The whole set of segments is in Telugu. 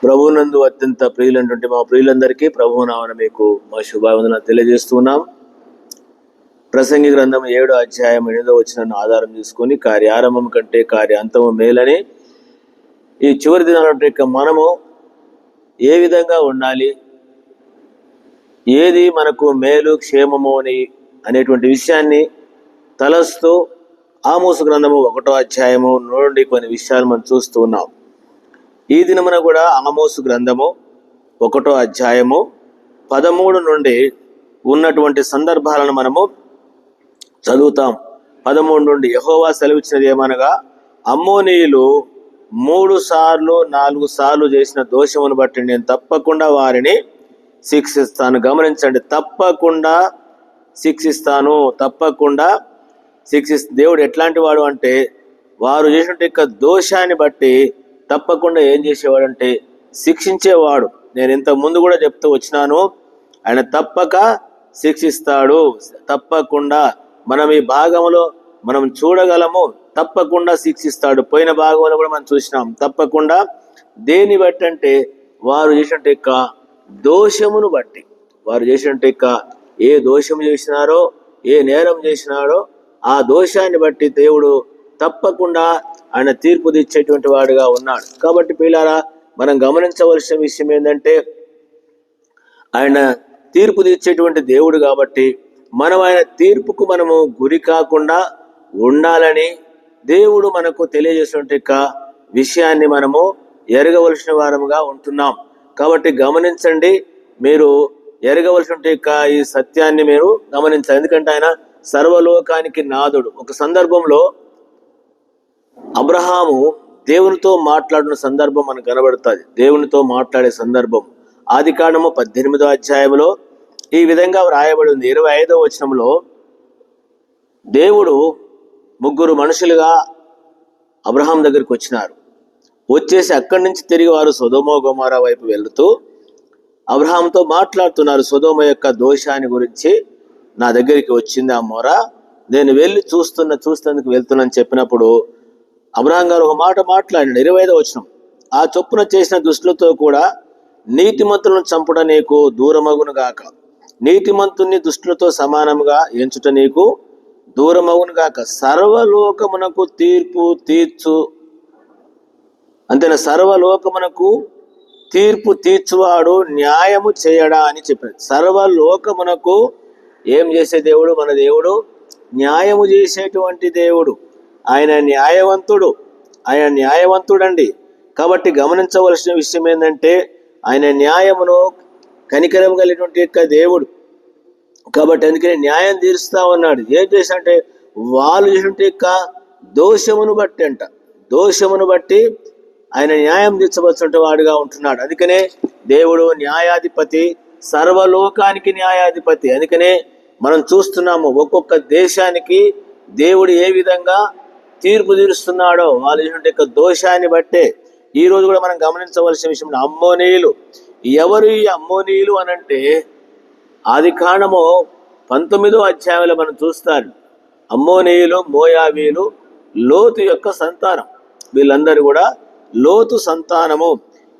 ప్రభువునందు అత్యంత ప్రియులైనటువంటి మా ప్రియులందరికీ ప్రభువు నామమున మీకు మా శుభావందనాలు తెలియజేస్తున్నాం. ప్రసంగి గ్రంథం 7వ అధ్యాయం 8వ వచనాన్ని ఆధారం చేసుకొని కార్యారంభం కంటే కార్యాంతము మేలని, ఈ చివరి దినాల మనము ఏ విధంగా ఉండాలి, ఏది మనకు మేలు క్షేమము అనేటువంటి విషయాన్ని తలస్తూ ఆమోసు గ్రంథము 1వ అధ్యాయము నుండి కొన్ని విషయాలు మనం చూస్తూ ఉన్నాం. ఈ దినమున కూడా ఆమోసు గ్రంథము 1వ అధ్యాయము 13 నుండి ఉన్నటువంటి సందర్భాలను మనము చదువుతాం. 13 నుండి యెహోవా సెలవిచ్చినది ఏమనగా, అమ్మోనీయులు 3 సార్లు 4 సార్లు చేసిన దోషమును బట్టి నేను తప్పకుండా వారిని శిక్షిస్తాను. గమనించండి, తప్పకుండా శిక్షిస్తాను, తప్పకుండా దేవుడు ఎట్లాంటి వాడు అంటే, వారు చేసిన దోషాన్ని బట్టి తప్పకుండా ఏం చేసేవాడు అంటే శిక్షించేవాడు. నేను ఇంత ముందు కూడా చెప్తూ వచ్చినాను, ఆయన తప్పక శిక్షిస్తాడు. తప్పకుండా మనం ఈ భాగంలో మనం చూడగలము, తప్పకుండా శిక్షిస్తాడు. పోయిన భాగంలో కూడా మనం చూసినాం. తప్పకుండా దేని బట్టి అంటే వారు చేసిన దోషమును బట్టి, వారు చేసిన ఏ దోషం చేసినారో, ఏ నేరం చేసినారో ఆ దోషాన్ని బట్టి దేవుడు తప్పకుండా ఆయన తీర్పు తెచ్చేటువంటి వాడుగా ఉన్నాడు. కాబట్టి పిల్లారా, మనం గమనించవలసిన విషయం ఏంటంటే, ఆయన తీర్పు తెచ్చేటువంటి దేవుడు కాబట్టి మనం ఆయన తీర్పుకు మనము గురి కాకుండా ఉండాలని దేవుడు మనకు తెలియజేసినటువంటి విషయాన్ని మనము ఎరగవలసిన వారముగా ఉంటున్నాం. కాబట్టి గమనించండి, మీరు ఎరగవలసిన ఈ సత్యాన్ని మీరు గమనించాలి. ఎందుకంటే ఆయన సర్వలోకానికి నాథుడు. ఒక సందర్భంలో అబ్రహాము దేవునితో మాట్లాడిన సందర్భం మనకు కనబడుతుంది. దేవునితో మాట్లాడే సందర్భం ఆదికాండము 18వ అధ్యాయంలో ఈ విధంగా వ్రాయబడి ఉంది. 25వ వచనంలో దేవుడు 3 మనుషులుగా అబ్రహాం దగ్గరికి వచ్చినారు. వచ్చేసి అక్కడి నుంచి తిరిగి వారు సొదొమ గొమొర్రా వైపు వెళుతూ అబ్రహాంతో మాట్లాడుతున్నారు. సొదొమ యొక్క దోషాన్ని గురించి నా దగ్గరికి వచ్చింది ఆ మొర, నేను వెళ్ళి చూస్తున్నందుకు వెళ్తున్నాను చెప్పినప్పుడు అబ్రహాం గారు ఒక మాట మాట్లాడినాడు. 25వ వచనం, ఆ చొప్పున చేసిన దుష్టులతో కూడా నీతిమంతులను చంపుట నీకు దూరమగును గాక, నీతిమంతుని దుష్టులతో సమానంగా ఎంచుట నీకు దూరమగును గాక, సర్వలోకమునకు తీర్పు తీర్చు, అంతేనా, సర్వలోకమునకు తీర్పు తీర్చువాడు న్యాయము చేయడా అని చెప్పాడు. సర్వలోకమునకు ఏం చేసే దేవుడు? మన దేవుడు న్యాయము చేసేటువంటి దేవుడు. ఆయన న్యాయవంతుడు, ఆయన న్యాయవంతుడండి. కాబట్టి గమనించవలసిన విషయం ఏంటంటే, ఆయన న్యాయమును కనికరం కలిగినటువంటి దేవుడు. కాబట్టి అందుకని న్యాయం తీరుస్తా ఉన్నాడు. ఏం చేసినంటే వాళ్ళు చేసిన దోషమును బట్టి ఆయన న్యాయం తీర్చవలసిన వాడుగా ఉంటున్నాడు. అందుకనే దేవుడు న్యాయాధిపతి, సర్వలోకానికి న్యాయాధిపతి. అందుకనే మనం చూస్తున్నాము ఒక్కొక్క దేశానికి దేవుడు ఏ విధంగా తీర్పు తీరుస్తున్నాడో వాళ్ళు చేసిన దోషాన్ని బట్టే. ఈ రోజు కూడా మనం గమనించవలసిన విషయం, అమ్మోనీయులు. ఎవరు ఈ అమ్మోనీయులు అనంటే, ఆదికాండము 19వ అధ్యాయంలో మనం చూస్తారు. అమ్మోనీయులు, మోయాబీలు లోతు యొక్క సంతానం. వీళ్ళందరూ కూడా లోతు సంతానము.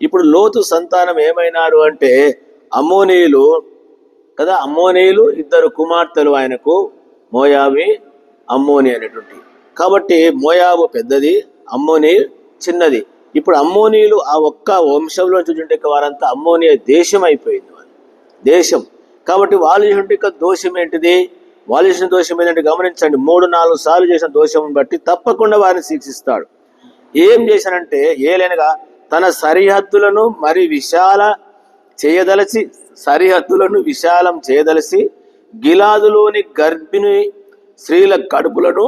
ఇప్పుడు లోతు సంతానం ఏమైనారు అంటే అమ్మోనీయులు కదా. అమ్మోనీయులు 2 కుమార్తెలు ఆయనకు, మోయాబి, అమ్మోని అనేటువంటి. కాబట్టి మోయాబు పెద్దది, అమ్మోని చిన్నది. ఇప్పుడు అమ్మోనీయులు ఆ ఒక్క వంశంలో చూసుంటే వారంతా అమ్మోనియా దేశం అయిపోయింది, వాళ్ళు దేశం. కాబట్టి వాళ్ళు చేసిన దోషం ఏంటిది? వాళ్ళు చేసిన దోషం ఏంటంటే గమనించండి, 3-4 సార్లు చేసిన దోషం బట్టి తప్పకుండా వారిని శిక్షిస్తాడు. ఏం చేశానంటే, ఏలైనగా తన సరిహద్దులను మరి విశాలం చేయదలసి గిలాదులోని గర్భిణి స్త్రీల కడుపులను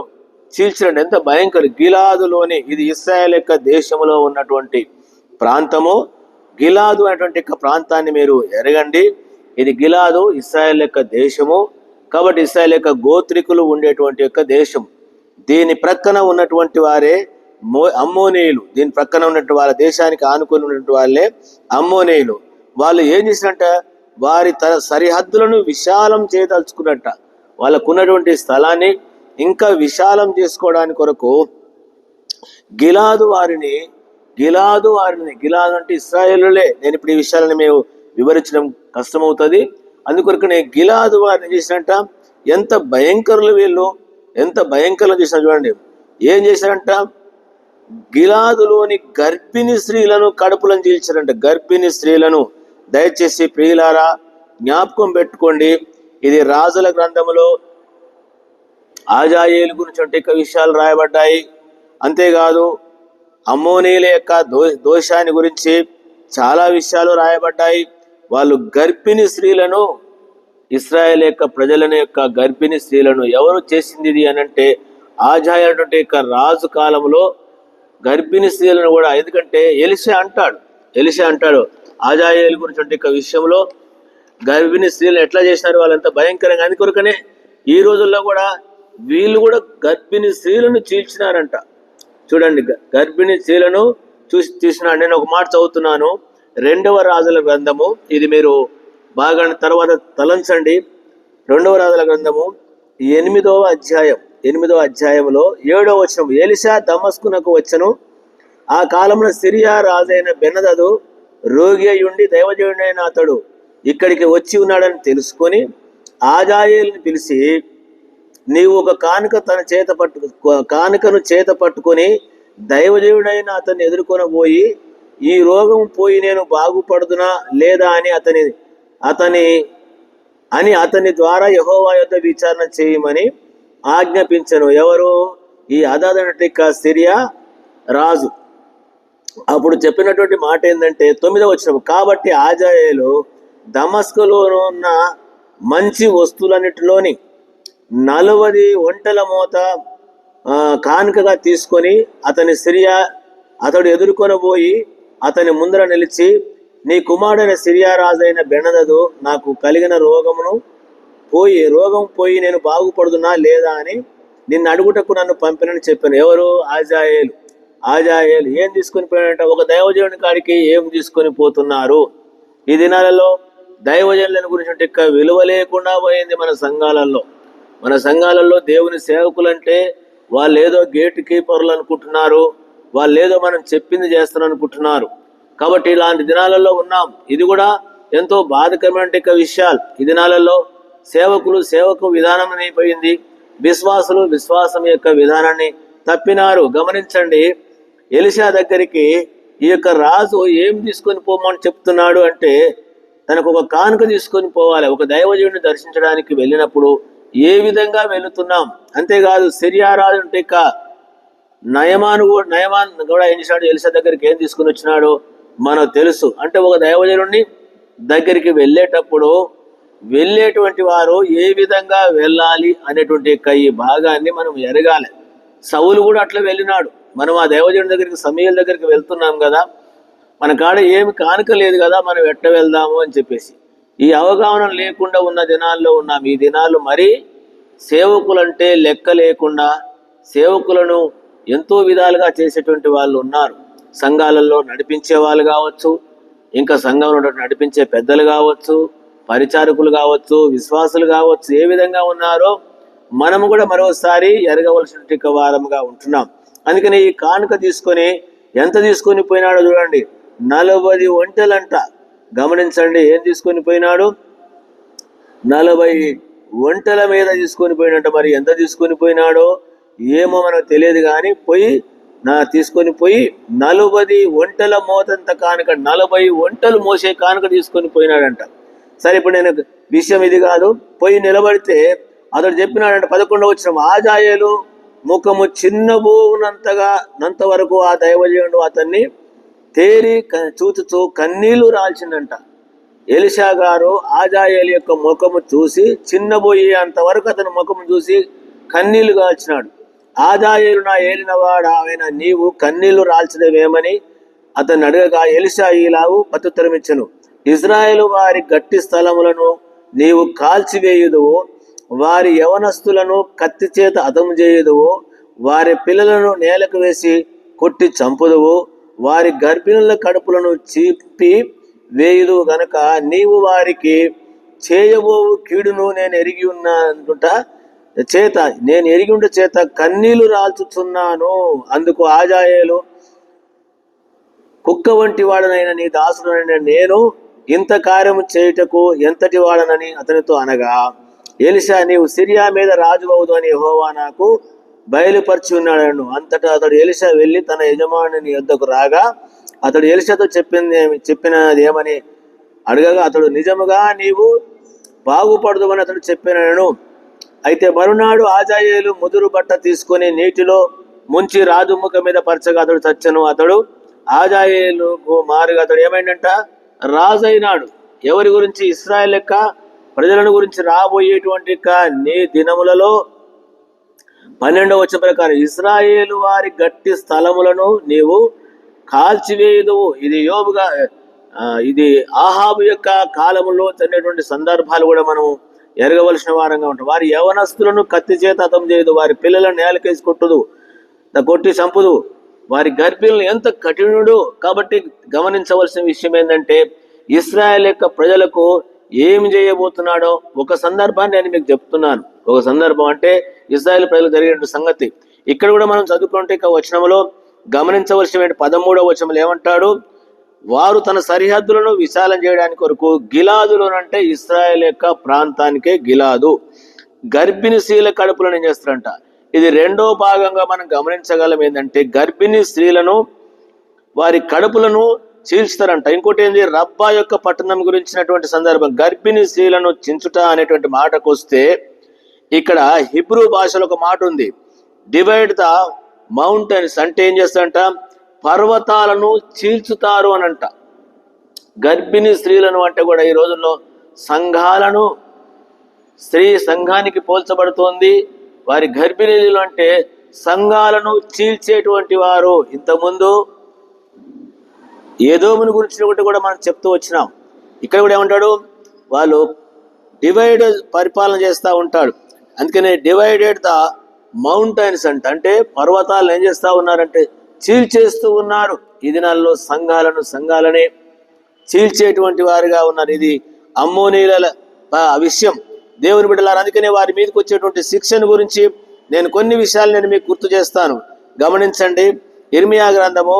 చీల్చినట్టు. ఎంత భయంకర! గిలాదులోని, ఇది ఇశ్రాయేల్ యొక్క దేశంలో ఉన్నటువంటి ప్రాంతము. గిలాదు అనేటువంటి ప్రాంతాన్ని మీరు ఎరగండి. ఇది గిలాదు ఇశ్రాయేల్ యొక్క దేశము. కాబట్టి ఇశ్రాయేల్ యొక్క గోత్రికులు ఉండేటువంటి యొక్క దేశం. దీని ప్రక్కన ఉన్నటువంటి వారే అమ్మోనీయులు. దీని ప్రక్కన ఉన్నటువంటి వాళ్ళ దేశానికి ఆనుకొని ఉన్నటువంటి వాళ్ళే అమ్మోనీయులు. వాళ్ళు ఏం చేసినట్ట, వారి సరిహద్దులను విశాలం చేయదలుచుకున్నట్ట. వాళ్ళకున్నటువంటి స్థలాన్ని ఇంకా విశాలం చేసుకోవడానికి కొరకు గిలాదు గిలాదు వారిని, గిలాదు అంటే ఇశ్రాయేలులే. నేను ఇప్పుడు ఈ విషయాలను మేము వివరించడం కష్టమవుతుంది. అందుకొరకు నేను గిలాదు వారిని చేసినట్ట. ఎంత భయంకరులు వీళ్ళు, ఎంత భయంకరం చేసిన చూడండి. ఏం చేశారంట, గిలాదులోని గర్భిణీ స్త్రీలను కడుపులను చీల్చారంట. గర్భిణీ స్త్రీలను. దయచేసి ప్రియులారా జ్ఞాపకం పెట్టుకోండి, ఇది రాజుల గ్రంథములో ఆజాయేలు గురించి విషయాలు రాయబడ్డాయి. అంతేకాదు అమ్మోనీల యొక్క దోషాన్ని గురించి చాలా విషయాలు రాయబడ్డాయి. వాళ్ళు గర్భిణీ స్త్రీలను, ఇశ్రాయేల్ యొక్క ప్రజలను యొక్క గర్భిణీ స్త్రీలను ఎవరు చేసింది ఇది అనంటే ఆజాయేలు యొక్క రాజు కాలంలో గర్భిణీ స్త్రీలను కూడా. ఎందుకంటే ఎలీషా అంటాడు ఆజాయేలు గురించి విషయంలో గర్భిణీ స్త్రీలను ఎట్లా చేసినారు వాళ్ళంతా భయంకరంగా. అందుకొరకనే ఈ రోజుల్లో కూడా వీళ్ళు కూడా గర్భిణీ స్త్రీలను చీల్చినారంట. చూడండి, గర్భిణీ స్త్రీలను తీసినాడు. నేను ఒక మాట చదువుతున్నాను, 2వ రాజుల గ్రంథము. ఇది మీరు బాగా తర్వాత తలంచండి. 2వ రాజుల గ్రంథము 8వ అధ్యాయంలో 7వ వచనం. ఎలీషా దమస్కునకు వచ్చెను. ఆ కాలంలో సిరియా రాజైన బెన్హదదు రోగి అయ్యుండి దైవజనుడైన అతడు ఇక్కడికి వచ్చి ఉన్నాడని తెలుసుకొని ఆజాయేలుని పిలిచి, నీవు ఒక కానుకను చేత పట్టుకొని దైవజనుడైన అతన్ని ఎదుర్కొనబోయి, ఈ రోగం పోయి నేను బాగుపడుదునా లేదా అని అతని ద్వారా యెహోవా యొద్ద విచారణ చేయమని ఆజ్ఞాపించను. ఎవరు? ఈ హదదనటిక సిరియా రాజు. అప్పుడు చెప్పినటువంటి మాట ఏంటంటే 9వ వచనం. కాబట్టి ఆజాయేలు దమస్కులో ఉన్న మంచి వస్తువులన్నిటిలోని 40 ఒంటెల మోత కానుకగా తీసుకొని అతడు ఎదుర్కొనబోయి అతని ముందర నిలిచి, నీ కుమారుడైన సిరియా రాజైన బెన్హదదు నాకు కలిగిన రోగం పోయి నేను బాగుపడుదునా లేదా అని నిన్ను అడుగుటకు నన్ను పంపినని చెప్పాను. ఎవరు? ఆజాయేలు ఏం తీసుకొని పోయాడంట? ఒక దైవజనుడి కాడికి ఏం తీసుకొని పోతున్నారు? ఈ దినాలలో దైవజనుల గురించి విలువ లేకుండా పోయింది మన సంఘాలలో. దేవుని సేవకులంటే వాళ్ళు ఏదో గేట్ కీపర్లు అనుకుంటున్నారు, వాళ్ళు ఏదో మనం చెప్పింది చేస్తారు అనుకుంటున్నారు. కాబట్టి ఇలాంటి దినాలలో ఉన్నాం. ఇది కూడా ఎంతో బాధకరమైన విషయాలు. ఈ దినాలలో సేవకు విధానం అయిపోయింది, విశ్వాసం యొక్క విధానాన్ని తప్పినారు. గమనించండి, ఎలీషా దగ్గరికి ఈ యొక్క రాజు ఏం తీసుకొని పోమని చెప్తున్నాడు అంటే, తనకు ఒక కానుక తీసుకొని పోవాలి. ఒక దైవజనుడిని దర్శించడానికి వెళ్ళినప్పుడు ఏ విధంగా వెళుతున్నాం. అంతేకాదు సిరియా రాజు అంటే నయమాన్ కూడా ఏం చేశాడు? ఎలీషా దగ్గరికి ఏం తీసుకుని వచ్చినాడు మనకు తెలుసు. అంటే ఒక దైవజనుడిని దగ్గరికి వెళ్ళేటువంటి వారు ఏ విధంగా వెళ్ళాలి అనేటువంటి ఈ భాగాన్ని మనం ఎరగాలి. సౌలు కూడా అట్లా వెళ్ళినాడు. మనం ఆ దైవజనుడి దగ్గరికి, సమూయేలు దగ్గరికి వెళ్తున్నాం కదా, మన కాడ ఏమి కానుక లేదు కదా, మనం ఎట్ట వెళ్దాము అని చెప్పేసి ఈ అవగాహన లేకుండా ఉన్న దినాల్లో ఉన్నాం. ఈ దినాలు మరీ సేవకులంటే లెక్క లేకుండా సేవకులను ఎంతో విధాలుగా చేసేటువంటి వాళ్ళు ఉన్నారు. సంఘాలలో నడిపించే వాళ్ళు కావచ్చు, ఇంకా సంఘంలో నడిపించే పెద్దలు కావచ్చు, పరిచారకులు కావచ్చు, విశ్వాసులు కావచ్చు, ఏ విధంగా ఉన్నారో మనము కూడా మరోసారి ఎరగవలసిన వారముగా ఉంటున్నాం. అందుకని ఈ కానుక తీసుకొని ఎంత తీసుకొని పోయినాడో చూడండి, 40 ఒంటెలంట. గమనించండి, ఏం తీసుకొని పోయినాడు? 40 ఒంటెల మీద తీసుకొని పోయినట్ట. మరి ఎంత తీసుకొని పోయినాడో ఏమో మనకు తెలియదు, కానీ తీసుకొని పోయి 40 ఒంటెల మోతంత కానుక, 40 ఒంటెలు మోసే కానుక తీసుకొని పోయినాడంట. సరే, ఇప్పుడు నేను విషయం ఇది కాదు. పోయి నిలబడితే అతడు చెప్పినాడంట 11వ వచనం. ఆజాయేలు ముఖము చిన్నబోనంత వరకు ఆ దైవజనుడు అతన్ని తేరి చూచుతూ కన్నీళ్లు రాల్చిందంట. ఎలీషా గారు ఆజాయేలు యొక్క ముఖము చూసి చిన్నబోయే అంతవరకు అతని ముఖము చూసి కన్నీళ్లు కాల్చినాడు. ఆజాయేలు నా ఏలినవాడ ఆయన, నీవు కన్నీళ్లు రాల్చడమేమని అతన్ని అడగగా ఎలీషా ఇలాగు ప్రత్యుత్తరమిచ్చెను, ఇజ్రాయేలు వారి గట్టి స్థలములను నీవు కాల్చివేయుదువు, వారి యవనస్తులను కత్తి చేత హతము చేయుదువు, వారి పిల్లలను నేలకు వేసి కొట్టి చంపుదువు, వారి గర్భిణుల కడుపులను చీపి వేయుదు గనక నీవు వారికి చేయబోవు కీడును నేను ఎరిగి ఉండ చేత కన్నీళ్లు రాల్చుచున్నాను. అందుకు ఆజాయేలు కుక్క వంటి వాడనైన నీ దాసుడనైన నేను ఇంత కార్యము చేయుటకు ఎంతటి వాడనని అతనితో అనగా, ఎలీషా, నీవు సిరియా మీద రాజు అవుదు అని యెహోవా నాకు బయలుపరిచి ఉన్నాడను. అంతటా అతడు ఎలీషా వెళ్ళి తన యజమానుని యొద్దకు రాగా, అతడు ఎలీషాతో చెప్పినది ఏమని అడగగా, అతడు, నిజముగా నీవు బాగుపడదు అతడు చెప్పినను. అయితే మరునాడు హజాయేలు ముదురు బట్ట తీసుకొని నీటిలో ముంచి రాజు ముఖం మీద పరచగా అతడు చచ్చెను. అతడు హజాయేలుకు మారుగా అతడు ఏమైందంట, రాజు అయినాడు. ఎవరి గురించి? ఇశ్రాయేల్ యొక్క ప్రజలను గురించి రాబోయేటువంటి నీ దినములలో 12వ వచనం ప్రకారం, ఇశ్రాయేలు వారి గట్టి స్థలములను నీవు కాల్చివేయుదువు. ఇది ఆహాబు యొక్క కాలములో జరిగినటువంటి సందర్భాలు కూడా మనం ఎరగవలసిన వారంగా ఉంటాం. వారి యవనస్తులను కత్తి చేత హతం చేయదు, వారి పిల్లలను నేలకేసి కొట్టి చంపుదు, వారి గర్భిణులు ఎంత కఠినుడు. కాబట్టి గమనించవలసిన విషయం ఏంటంటే, ఇశ్రాయేల్ యొక్క ప్రజలకు ఏమి చేయబోతున్నాడో ఒక సందర్భాన్ని నేను మీకు చెప్తున్నాను. ఒక సందర్భం అంటే ఇశ్రాయేల్ ప్రజలు జరిగిన సంగతి ఇక్కడ కూడా మనం చదువుకుంటే ఇక వచనంలో గమనించవలసిన 13వ వచనంలో ఏమంటాడు, వారు తన సరిహద్దులను విశాలం చేయడానికి కొరకు గిలాదులోనంటే ఇశ్రాయేల్ యొక్క ప్రాంతానికే గిలాదు గర్భిణీ స్త్రీల కడుపులను ఏం చేస్తారంట. ఇది రెండో భాగంగా మనం గమనించగలం ఏంటంటే, గర్భిణీ స్త్రీలను వారి కడుపులను చీల్చుతారంట. ఇంకోటి ఏంది, రబ్బా యొక్క పట్టణం గురించినటువంటి సందర్భం. గర్భిణీ స్త్రీలను చించుట అనేటువంటి మాటకు వస్తే ఇక్కడ హిబ్రూ భాషలో ఒక మాట ఉంది, డివైడ్ ద మౌంటైన్స్ అంటే ఏం చేస్తారంట, పర్వతాలను చీల్చుతారు అని అంట. గర్భిణీ స్త్రీలను అంటే కూడా ఈ రోజుల్లో సంఘాలను, స్త్రీ సంఘానికి పోల్చబడుతోంది. వారి గర్భిణీలు అంటే సంఘాలను చీల్చేటువంటి వారు. ఇంతకుముందు ఏదోముని గురించి కూడా మనం చెప్తూ వచ్చినాం. ఇక్కడ కూడా ఏమంటాడు, వాళ్ళు డివైడ్ పరిపాలన చేస్తూ ఉంటాడు. అందుకనే డివైడెడ్ ద మౌంటైన్స్ అంటే పర్వతాలను ఏం చేస్తూ ఉన్నారంటే చీల్చేస్తూ ఉన్నారు. ఈ దినాల్లో సంఘాలనే చీల్చేటువంటి వారుగా ఉన్నారు. ఇది అమ్మోనీల విషయం. దేవుని బిడ్డలారు, అందుకనే వారి మీదకి వచ్చేటువంటి శిక్షణ గురించి నేను కొన్ని విషయాలు నేను మీకు గుర్తు చేస్తాను. గమనించండి. ఇర్మియా గ్రంథము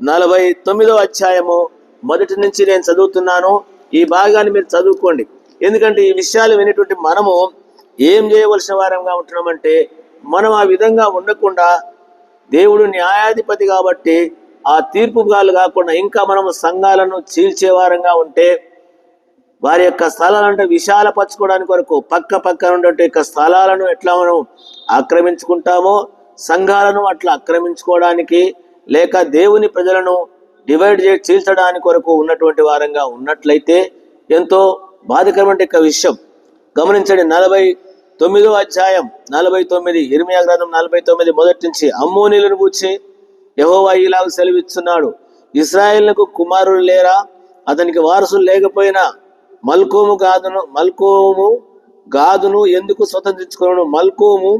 49వ అధ్యాయము మొదటి నుంచి నేను చదువుతున్నాను. ఈ భాగాన్ని మీరు చదువుకోండి. ఎందుకంటే ఈ విషయాలు వినేటువంటి మనము ఏం చేయవలసిన వారంగా ఉంటున్నామంటే, మనం ఆ విధంగా ఉండకుండా, దేవుడు న్యాయాధిపతి కాబట్టి ఆ తీర్పుగాలు కాకుండా ఇంకా మనము సంఘాలను చీల్చేవారంగా ఉంటే, వారి యొక్క స్థలాలంటే విశాలపరచుకోవడానికి వరకు పక్కన ఉండే స్థలాలను ఎట్లా మనం ఆక్రమించుకుంటామో, సంఘాలను అట్లా ఆక్రమించుకోవడానికి లేక దేవుని ప్రజలను డివైడ్ చేసి చీల్చడానికి కొరకు ఉన్నటువంటి వారంగా ఉన్నట్లయితే ఎంతో బాధకరమైన విషయం. గమనించండి. 49వ అధ్యాయం 49, ఇర్మియా గ్రంథం 49 మొదటి నుంచి, అమ్మోనీలను గూర్చి యెహోవా ఇలాగ సెలవిస్తున్నాడు, ఇశ్రాయేలుకు కుమారులు లేరా, అతనికి వారసులు లేకపోయినా మల్కోము గాదును ఎందుకు స్వతంత్రించుకోను, మల్కోము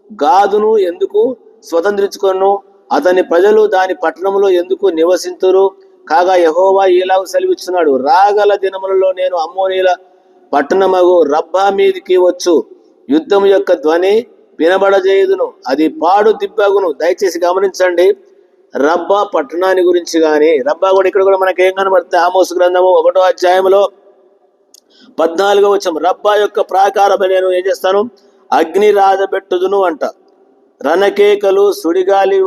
గాదును ఎందుకు స్వతంత్రించుకోను, అతని ప్రజలు దాని పట్టణంలో ఎందుకు నివసింతురు, కాగా యెహోవా ఇలాగ సెలవిస్తున్నాడు, రాగల దినములలో నేను అమ్మోనీల పట్టణమగు రబ్బా మీదికి వచ్చు, యుద్ధం యొక్క ధ్వని వినబడజేయుదును, అది పాడు దిబ్బగును. దయచేసి గమనించండి. రబ్బా పట్టణాన్ని గురించి కానీ, రబ్బా కూడా ఇక్కడ కూడా మనకి ఏం కనబడుతుంది, ఆమోసు గ్రంథము 1వ అధ్యాయంలో 14వ వచనం, రబ్బా యొక్క ప్రాకారమే నేను ఏం చేస్తాను, అగ్ని రాజబెట్టుదును అంట. రణకేకలు సుడిగాలి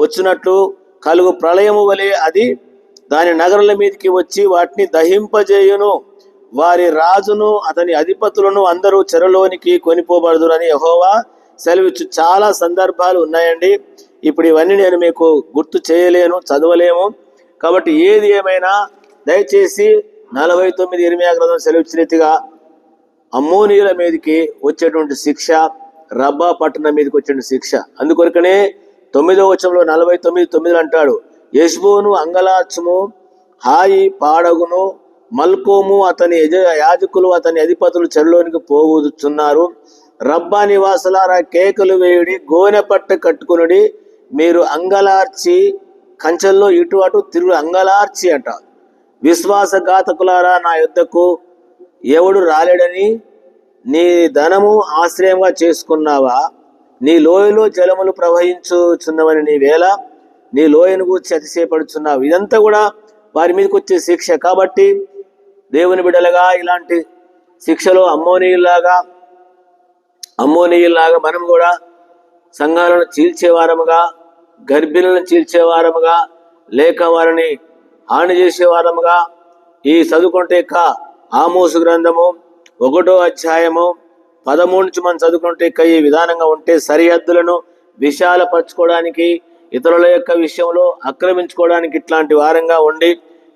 వచ్చినట్లు కలుగు ప్రళయము వలె అది దాని నగరాల మీదకి వచ్చి వాటిని దహింపజేయును, వారి రాజును అతని అధిపతులను అందరూ చెరలోనికి కొనిపోబడుదురని యెహోవా సెలవిచ్చు. చాలా సందర్భాలు ఉన్నాయండి. ఇప్పుడు ఇవన్నీ నేను మీకు గుర్తు చేయలేను, చదవలేము. కాబట్టి ఏది ఏమైనా దయచేసి 49 ఇర్మియా గ్రంథం సెలవిచ్చిన రీతిగా అమ్మోనీయుల మీదకి వచ్చేటువంటి శిక్ష, రబ్బా పట్టణం మీదకి వచ్చే శిక్ష. అందుకొరకనే 9వ వచనంలో 49:9 అంటాడు, యెష్బోను అంగలార్చుము, హాయి పాడగును, మల్కోము అతని యాజకులు అతని అధిపతులు చెరలోనికి పోవుచున్నారు, రబ్బా నివాసులారా కేకలు వేయుడి, గోనె పట్ట కట్టుకునుడి, మీరు అంగలార్చి కంచెల్లో ఇటు అటు తిరుగు, అంగలార్చి అంట. విశ్వాసఘాతకులారా, నా యుద్ధకు ఎవడు రాలేడని నీ ధనము ఆశ్రయంగా చేసుకున్నావా, నీ లోయలో జలములు ప్రవహించుచున్నవని నీ వేళ నీ లోయను గూర్చి అతిశయపడుచున్నావు. ఇదంతా కూడా వారి మీదకి వచ్చే శిక్ష. కాబట్టి దేవుని బిడ్డలుగా ఇలాంటి శిక్షలో అమ్మోనీయుల్లాగా మనం కూడా సంఘాలను చీల్చేవారముగా, గర్భిణులను చీల్చేవారముగా, లేక వారిని హాని చేసేవారముగా, ఈ చదువుకుంటే ఆమోసు గ్రంథము 1వ అధ్యాయము 13 నుంచి మనం చదువుకుంటే ఈ విధానంగా ఉంటే సరిహద్దులను విశాలపరచుకోవడానికి, ఇతరుల యొక్క విషయంలో ఆక్రమించుకోవడానికి ఇట్లాంటి వారంగా ఉండి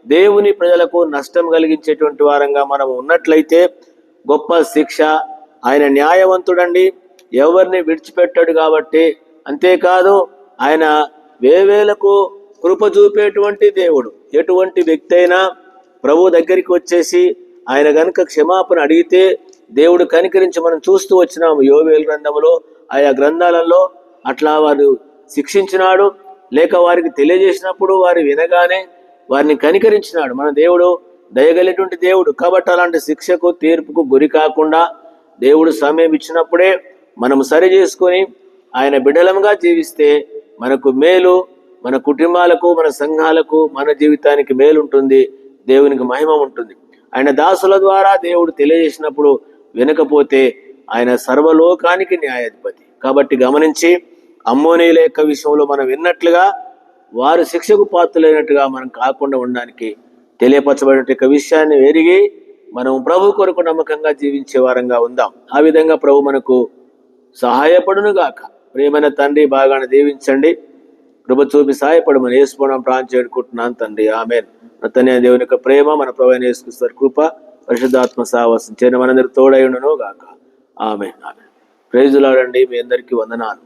దేవుని ప్రజలకు నష్టం కలిగించేటువంటి వారంగా మనం ఉన్నట్లయితే గొప్ప శిక్ష. ఆయన న్యాయవంతుడండి, ఎవరిని విడిచిపెట్టాడు. కాబట్టి అంతేకాదు ఆయన వేవేలకు కృప చూపేటువంటి దేవుడు. ఎటువంటి వ్యక్తి అయినా ప్రభు దగ్గరికి వచ్చేసి ఆయన గనుక క్షమాపణ అడిగితే దేవుడు కనికరించి మనం చూస్తూ వచ్చినాము. యోవేలు గ్రంథంలో ఆయా గ్రంథాలలో అట్లా వారు శిక్షించినాడు, లేక వారికి తెలియజేసినప్పుడు వారు వినగానే వారిని కనికరించినాడు. మన దేవుడు దయగలిగినటువంటి దేవుడు. కాబట్టి అలాంటి శిక్షకు తీర్పుకు గురి కాకుండా దేవుడు సమయం ఇచ్చినప్పుడే మనం సరి చేసుకొని ఆయన బిడ్డలంగా జీవిస్తే మనకు మేలు, మన కుటుంబాలకు, మన సంఘాలకు, మన జీవితానికి మేలు ఉంటుంది, దేవునికి మహిమ ఉంటుంది. ఆయన దాసుల ద్వారా దేవుడు తెలియజేసినప్పుడు వినకపోతే ఆయన సర్వలోకానికి న్యాయాధిపతి. కాబట్టి గమనించి అమ్మోనీయుల యొక్క విషయంలో మనం విన్నట్లుగా వారు శిక్షకు పాత్రులైనట్టుగా మనం కాకుండా ఉండడానికి తెలియపరచబడిన విషయాన్ని ఎరిగి మనం ప్రభు కొరకు నమ్మకంగా జీవించే వారంగా ఉందాం. ఆ విధంగా ప్రభు మనకు సహాయపడును గాక. ప్రియమైన తండ్రి, బాగానే దీవించండి, కృప చూపి సహాయపడమని యేసునామమున ప్రార్థన చేసుకుంటున్నాను తండ్రి, ఆమేన్. తండ్రి దేవుని యొక్క ప్రేమ, మన ప్రభువైన యేసుక్రీస్తు కృప, పరిశుద్ధాత్మ సహవాసం మనందరికి తోడై ఉండును గాక. ఆమేన్. ఆమేన్. ప్రైజ్ ది లార్డ్ అండి. మీ అందరికీ వందనాలు.